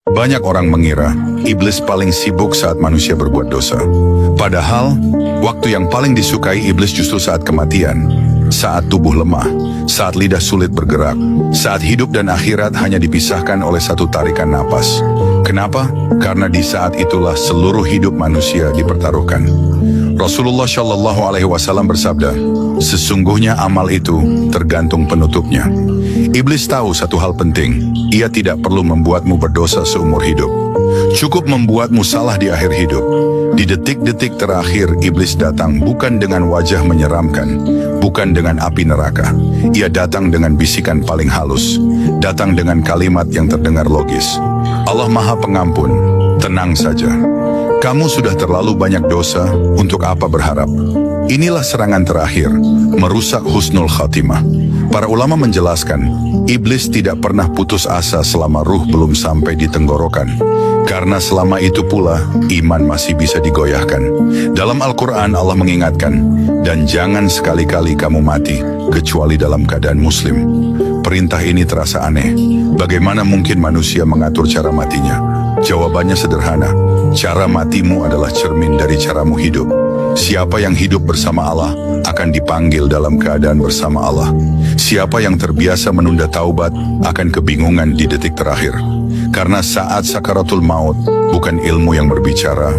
Banyak orang mengira iblis paling sibuk saat manusia berbuat dosa. Padahal, waktu yang paling disukai iblis justru saat kematian, saat tubuh lemah, saat lidah sulit bergerak, saat hidup dan akhirat hanya dipisahkan oleh satu tarikan napas. Kenapa? Karena di saat itulah seluruh hidup manusia dipertaruhkan. Rasulullah Shallallahu Alaihi Wasallam bersabda, sesungguhnya amal itu tergantung penutupnya. Iblis tahu satu hal penting, ia tidak perlu membuatmu berdosa seumur hidup. Cukup membuatmu salah di akhir hidup. Di detik-detik terakhir, iblis datang bukan dengan wajah menyeramkan, bukan dengan api neraka. Ia datang dengan bisikan paling halus, datang dengan kalimat yang terdengar logis. Allah Maha Pengampun, tenang saja. Kamu sudah terlalu banyak dosa, untuk apa berharap? Inilah serangan terakhir, merusak husnul khatimah. Para ulama menjelaskan, iblis tidak pernah putus asa selama ruh belum sampai di tenggorokan. Karena selama itu pula, iman masih bisa digoyahkan. Dalam Al-Quran Allah mengingatkan, dan jangan sekali-kali kamu mati, kecuali dalam keadaan muslim. Perintah ini terasa aneh. Bagaimana mungkin manusia mengatur cara matinya? Jawabannya sederhana, cara matimu adalah cermin dari caramu hidup. Siapa yang hidup bersama Allah akan dipanggil dalam keadaan bersama Allah. Siapa yang terbiasa menunda taubat akan kebingungan di detik terakhir. Karena saat sakaratul maut bukan ilmu yang berbicara,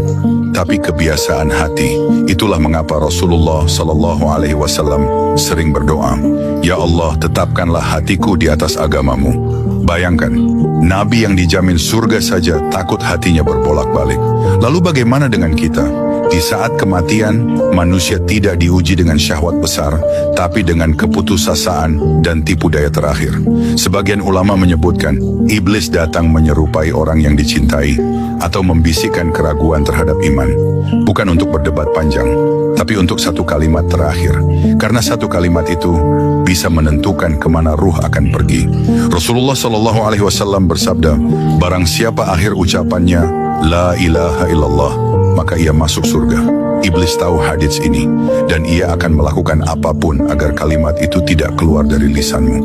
tapi kebiasaan hati. Itulah mengapa Rasulullah Shallallahu Alaihi Wasallam sering berdoa, Ya Allah, tetapkanlah hatiku di atas agamamu. Bayangkan, Nabi yang dijamin surga saja takut hatinya berbolak-balik. Lalu bagaimana dengan kita? Di saat kematian, manusia tidak diuji dengan syahwat besar, tapi dengan keputusasaan dan tipu daya terakhir. Sebagian ulama menyebutkan, iblis datang menyerupai orang yang dicintai, atau membisikkan keraguan terhadap iman. Bukan untuk berdebat panjang, tapi untuk satu kalimat terakhir. Karena satu kalimat itu bisa menentukan kemana ruh akan pergi. Rasulullah Shallallahu Alaihi Wasallam bersabda, barang siapa akhir ucapannya, La ilaha illallah, maka ia masuk surga. Iblis tahu hadits ini, dan ia akan melakukan apapun agar kalimat itu tidak keluar dari lisanmu.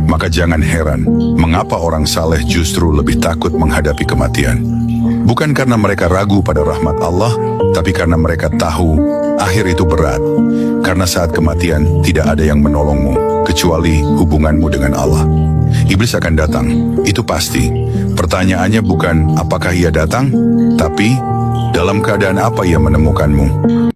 Maka jangan heran, mengapa orang saleh justru lebih takut menghadapi kematian. Bukan karena mereka ragu pada rahmat Allah, tapi karena mereka tahu akhir itu berat. Karena saat kematian tidak ada yang menolongmu, kecuali hubunganmu dengan Allah. Iblis akan datang, itu pasti. Pertanyaannya bukan apakah ia datang, tapi dalam keadaan apa ia menemukanmu.